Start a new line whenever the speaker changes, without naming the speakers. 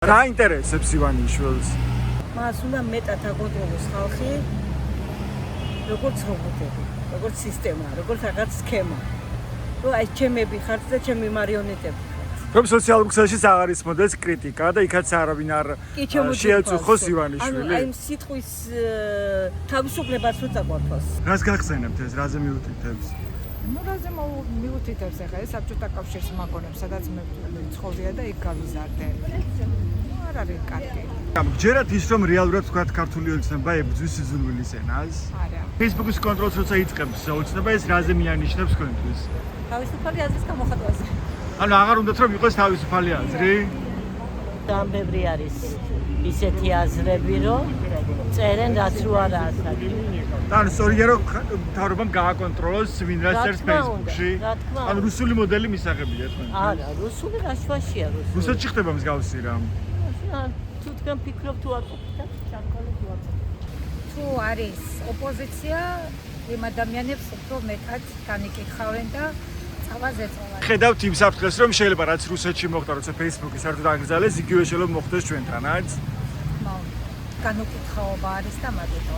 რა ინტერესებს ივანიშვილს?
მას უნდა მეტად აკონტროლოს ხალხი, როგორც რობოტები, როგორც სისტემა, როგორც რაღაც სქემა. რომ აი ჩემები ხართ და ჩემი მარიონეტები ხართ.
რომ სოციალურ ქსელშიც აღარ ისმოდეს კრიტიკა და იქაც არავინ არ შეეწუხოს ივანიშვილი.
აი სიტყვის თავისუფლებას რო წაგვართვას.
რას გახსენებთ ეს, რაზე მიუთითებს?
Ну, რაზე მიუთითებს ახლა ეს საბჭოთა კავშირის მაგონებს, სადაც მე ცხოვრია და იქ გავიზარდე. არ არის კარგი.
გჯერათ ის რომ რეალურად თქვა ქართული ოცნება ებრძვის სიძულვილის ენას?
არა.
Facebook-ის კონტროლს როცა იწყებს ოცნება ეს რაზე მიანიშნებს თქვენთვის?
თავისუფალი აზრის გამოხატვაზე.
ანუ აღარ უნდათ რომ იყოს თავისუფალი აზრი?
ძალიან ბევრი არის ისეთი აზრები, რომ წერენ რაც რო არაა საქმე.
ანუ სწორია რომ მთავრობამ გააკონტროლოს ვინ რა წერს Facebook-ში. ანუ რუსული მოდელი მისაღებია თქვენ.
არა, რუსული რა შვაშია რუსული.
რუსეთში ხდება მსგავსი რამ.
თუ თქვენ ფიქრობთ თუ არ ყოფილიყავთ, ჩამქოლეთ თუ არ.
თუ არის ოპოზიცია, იმ ადამიანებს უფრო მეტად განიკითხავენ და წავას ეწევიან.
ხედავთ იმ საფრთხეს რომ შეიძლება რაც რუსეთში მოხდა, როცა Facebook-ი საერთოდ აკრძალეს, იგივე შეიძლება მოხდეს ჩვენთანაც.
განუკითხაობა არის და მაგითო